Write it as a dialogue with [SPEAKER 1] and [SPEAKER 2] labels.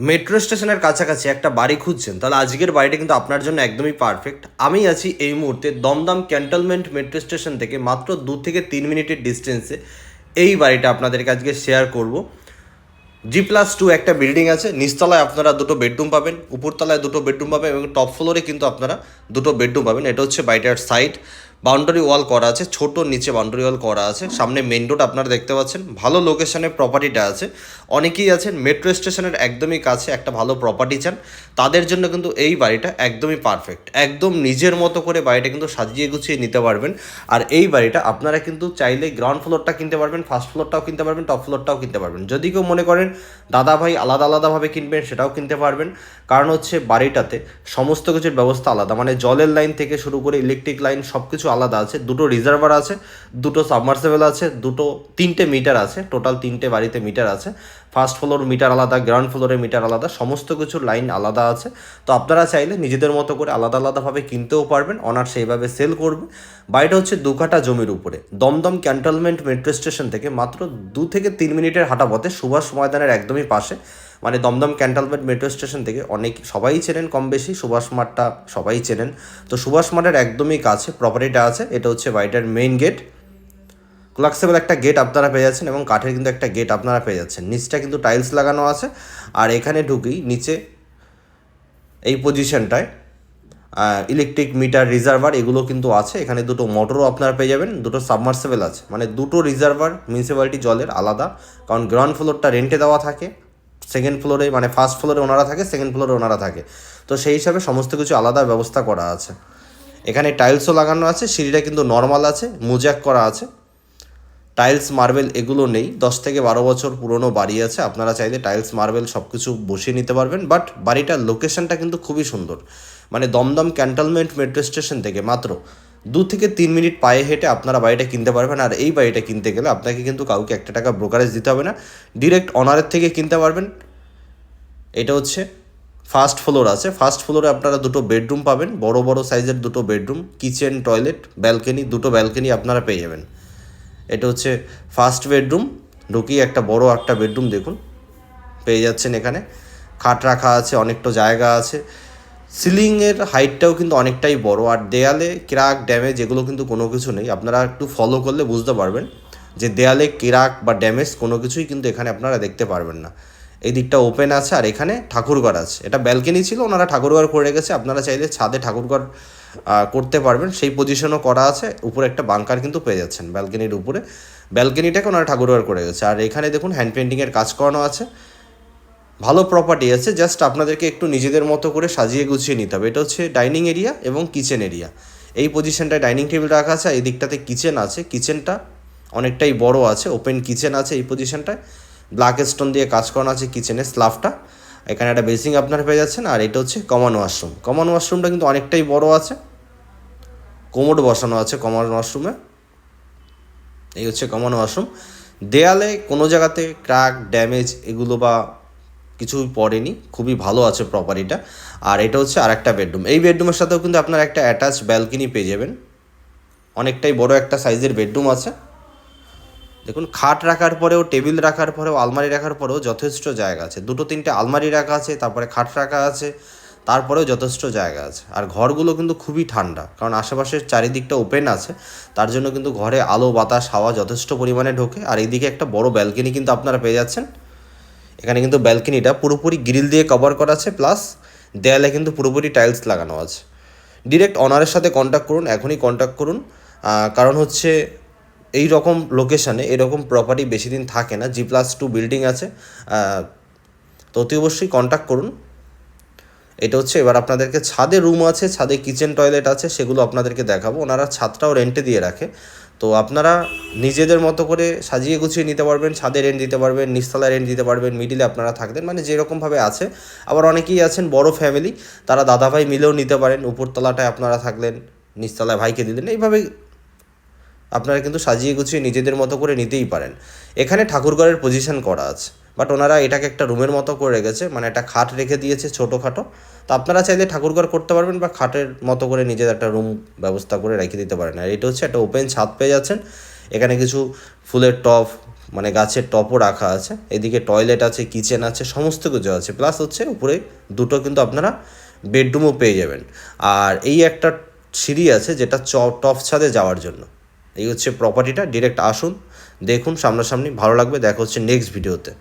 [SPEAKER 1] Metro স্টেশনের কাছাকাছি একটা বাড়ি খুঁজছেন, তাহলে আজকের বাড়িটা কিন্তু আপনার জন্য একদমই পারফেক্ট। আমি আছি এই মুহূর্তে দমদম ক্যান্টনমেন্ট মেট্রো স্টেশন থেকে মাত্র 2 থেকে 3 মিনিটের ডিস্টেন্সে। এই বাড়িটা আপনাদেরকে আজকে শেয়ার করব। G+2 একটা বিল্ডিং আছে, নিচতলায় আপনারা দুটো বেডরুম পাবেন, উপরতলায় দুটো বেডরুম পাবেন এবং টপ ফ্লোরে কিন্তু আপনারা দুটো বেডরুম পাবেন। এটা হচ্ছে বাড়িটার সাইড। বাউন্ডারি ওয়াল করা আছে, ছোট নিচে বাউন্ডারি ওয়াল করা আছে, সামনে মেন রোড আপনারা দেখতে পাচ্ছেন। ভালো লোকেশনে প্রপার্টিটা আছে। অনেকেই আছেন মেট্রো স্টেশনের একদমই কাছে একটা ভালো প্রপার্টি চান, তাদের জন্য কিন্তু এই বাড়িটা একদমই পারফেক্ট। একদম নিজের মতো করে বাড়িটা কিন্তু সাজিয়ে গুছিয়ে নিতে পারবেন। আর এই বাড়িটা আপনারা কিন্তু চাইলে গ্রাউন্ড ফ্লোরটা কিনতে পারবেন, ফার্স্ট ফ্লোরটাও কিনতে পারবেন, টপ ফ্লোরটাও কিনতে পারবেন। যদি কেউ মনে করেন দাদা ভাই আলাদা আলাদাভাবে কিনবেন, সেটাও কিনতে পারবেন। কারণ হচ্ছে বাড়িটাতে সমস্ত কিছুর ব্যবস্থা আলাদা, মানে জলের লাইন থেকে শুরু করে ইলেকট্রিক লাইন সব কিছু আলাদা আছে। দুটো রিজার্ভার আছে, দুটো সাবমার্সেবল আছে, তিনটে মিটার আছে, টোটাল তিনটে বাড়িতে মিটার আছে। ফার্স্ট ফ্লোর মিটার আলাদা, গ্রাউন্ড ফ্লোরের মিটার আলাদা, সমস্ত কিছুর লাইন আলাদা আছে। তো আপনারা চাইলে নিজেদের মতো করে আলাদা আলাদাভাবে কিনতেও পারবেন, অনার সেইভাবে সেল করবে। বাড়িটা হচ্ছে 2 কাঠা জমির উপরে, দমদম ক্যান্টনমেন্ট মেট্রো স্টেশন থেকে মাত্র 2 থেকে 3 মিনিটের হাঁটা পথে, সুভাষ ময়দানের একদমই পাশে। মানে দমদম ক্যান্টনমেন্ট মেট্রো স্টেশন থেকে সবাই চেনেন কম বেশি, সুভাষ মাঠটা সবাই চেনেন। তো সুভাষ মাঠের একদমই কাছে প্রপার্টিটা আছে। এটা হচ্ছে বাড়িটার মেইন গেট। কোলাক্সেবল একটা গেট আপনারা পেয়ে যাচ্ছেন এবং কাঠের কিন্তু একটা গেট আপনারা পেয়ে যাচ্ছেন। নিচটা কিন্তু টাইলস লাগানো আছে। আর এখানে ঢুকেই নিচে এই পজিশনটায় ইলেকট্রিক মিটার, রিজার্ভার এগুলো কিন্তু আছে। এখানে দুটো মোটরও আপনারা পেয়ে যাবেন, দুটো সাবমার্সেবল আছে, মানে দুটো রিজার্ভার মিউনিসিপ্যালিটি জলের আলাদা। কারণ গ্রাউন্ড ফ্লোরটা রেন্টে দেওয়া থাকে, সেকেন্ড ফ্লোরে মানে ফার্স্ট ফ্লোরে ওনারা থাকে, সেকেন্ড ফ্লোরে ওনারা থাকে। তো সেই হিসাবে সমস্ত কিছু আলাদা ব্যবস্থা করা আছে। এখানে টাইলসও লাগানো আছে, সিঁড়িটা কিন্তু নর্মাল আছে, মোজাক করা আছে। টাইলস মার্বেল এগুলো নেই, 10 থেকে 12 বছর পুরনো বাড়ি আছে। আপনারা চাইলে টাইলস মার্বেল সব কিছু বসিয়ে নিতে পারবেন। বাট বাড়িটার লোকেশনটা কিন্তু খুবই সুন্দর। মানে দমদম ক্যান্টনমেন্ট মেট্রো স্টেশন থেকে মাত্র 2 থেকে 3 মিনিট পায়ে হেঁটে আপনারা বাড়িটা কিনতে পারবেন। আর এই বাড়িটা কিনতে গেলে আপনাকে কিন্তু কাউকে 1 টাকা ব্রোকারেজ দিতে হবে না, ডিরেক্ট অনারের থেকে কিনতে পারবেন। এটা হচ্ছে ফার্স্ট ফ্লোর আছে, ফার্স্ট ফ্লোরে আপনারা দুটো বেডরুম পাবেন, বড় বড় সাইজের দুটো বেডরুম, কিচেন, টয়লেট, ব্যালকনি, দুটো ব্যালকনি আপনারা পেয়ে যাবেন। এটা হচ্ছে ফার্স্ট বেডরুম। ঢুকিয়ে একটা বড় একটা বেডরুম দেখুন পেয়ে যাচ্ছেন। এখানে খাট রাখা আছে, অনেকটা জায়গা আছে। সিলিংয়ের হাইটটাও কিন্তু অনেকটাই বড়। আর দেয়ালে ক্রাক, ড্যামেজ এগুলো কিন্তু কোনো কিছু নেই। আপনারা একটু ফলো করলে বুঝতে পারবেন যে দেয়ালে ক্রাক বা ড্যামেজ কোনো কিছুই কিন্তু এখানে আপনারা দেখতে পারবেন না। এই দিকটা ওপেন আছে। আর এখানে ঠাকুরঘর আছে, এটা ব্যালকনি ছিল, ওনারা ঠাকুরঘর করে রেখেছে। আপনারা চাইলে ছাদে ঠাকুরঘর করতে পারবেন, সেই পজিশনও করা আছে। উপরে একটা বাংকার কিন্তু পেয়ে যাচ্ছেন ব্যালকনির উপরে, ব্যালকনিটাকে ওনারা ঠাকুরঘর করে গেছে। আর এখানে দেখুন হ্যান্ড পেন্টিংয়ের কাজ করানো আছে। ভালো প্রপার্টি আছে, জাস্ট আপনাদেরকে একটু নিজেদের মতো করে সাজিয়ে গুছিয়ে নিতে হবে। এটা হচ্ছে ডাইনিং এরিয়া এবং কিচেন এরিয়া। এই পজিশনটায় ডাইনিং টেবিল রাখা আছে, এই দিকটাতে কিচেন আছে। কিচেনটা অনেকটাই বড় আছে, ওপেন কিচেন আছে এই পজিশনটায়। ব্ল্যাক স্টোন দিয়ে কাজ করানো আছে কিচেনের স্ল্যাবটা। এখানে একটা বেসিং আপনারা পেয়ে যাচ্ছেন। আর এটা হচ্ছে কমন ওয়াশরুম। কমন ওয়াশরুমটা কিন্তু অনেকটাই বড় আছে, কোমোড বসানো আছে কমন ওয়াশরুমে। এই হচ্ছে কমন ওয়াশরুম। দেয়ালে কোনো জায়গাতে ক্র্যাক, ড্যামেজ এগুলো বা কিছুই পড়েনি, খুবই ভালো আছে প্রপার্টিটা। আর এটা হচ্ছে আরেকটা বেডরুম। এই বেডরুমের সাথেও কিন্তু আপনারা একটা অ্যাটাচ ব্যালকনি পেয়ে যাবেন। অনেকটাই বড় একটা সাইজের বেডরুম আছে। দেখুন খাট রাখার পরেও, টেবিল রাখার পরেও, আলমারি রাখার পরেও যথেষ্ট জায়গা আছে। 2-3টে আলমারি রাখা আছে, তারপরে খাট রাখা আছে, তারপরেও যথেষ্ট জায়গা আছে। আর ঘরগুলো কিন্তু খুবই ঠান্ডা, কারণ আশেপাশের চারিদিকটা ওপেন আছে, তার জন্য কিন্তু ঘরে আলো, বাতাস, হাওয়া যথেষ্ট পরিমাণে ঢোকে। আর এইদিকে একটা বড় ব্যালকনি কিন্তু আপনারা পেয়ে যাচ্ছেন। এখানে কিন্তু ব্যালকনিটা পুরোপুরি গ্রিল দিয়ে কভার করা আছে, প্লাস দেয়ালে কিন্তু পুরোপুরি টাইলস লাগানো আছে। ডিরেক্ট অনারের সাথে কন্ট্যাক্ট করুন, এখনই কন্ট্যাক্ট করুন। কারণ হচ্ছে এই রকম লোকেশানে এরকম প্রপার্টি বেশি দিন থাকে না। G+2 বিল্ডিং আছে, তো অতি অবশ্যই কন্ট্যাক্ট করুন। এটা হচ্ছে এবার আপনাদেরকে ছাদে রুম আছে, ছাদে কিচেন, টয়লেট আছে, সেগুলো আপনাদেরকে দেখাবো। ওনারা ছাদটাও রেন্টে দিয়ে রাখে, তো আপনারা নিজেদের মতো করে সাজিয়ে গুছিয়ে নিতে পারবেন। ছাদে রেন্ট দিতে পারবেন, নিচতলায় রেন্ট দিতে পারবেন, মিডিলে আপনারা থাকবেন, মানে যেরকমভাবে আছে। আবার অনেকেই আছেন বড় ফ্যামিলি, তারা দাদাভাই মিলেও নিতে পারেন। উপরতলাটায় আপনারা থাকলেন, নিচতলায় ভাইকে দিলেন, এইভাবে আপনারা কিন্তু সাজিয়ে গুছিয়ে নিজেদের মতো করে নিতেই পারেন। এখানে ঠাকুরঘরের পজিশন করা আছে, বাট ওনারা এটাকে একটা রুমের মতো করে রেখেছে, মানে একটা খাট রেখে দিয়েছে ছোটোখাটো। তো আপনারা চাইলে ঠাকুরঘর করতে পারবেন বা খাটের মতো করে নিজের একটা রুম ব্যবস্থা করে রেখে দিতে পারেন। আর এটা হচ্ছে একটা ওপেন ছাদ পেয়ে যাচ্ছেন। এখানে কিছু ফুলের টব, মানে গাছের টপও রাখা আছে, এদিকে টয়লেট আছে, কিচেন আছে, সমস্ত কিছু আছে, প্লাস হচ্ছে উপরে দুটো কিন্তু আপনারা বেডরুমও পেয়ে যাবেন। আর এই একটা সিঁড়ি আছে যেটা টপ ছাদে যাওয়ার জন্য। এই হচ্ছে প্রপার্টিটা, ডিরেক্ট আসুন, দেখুন সামনাসামনি, ভালো লাগবে। দেখা হচ্ছে নেক্সট ভিডিওতে।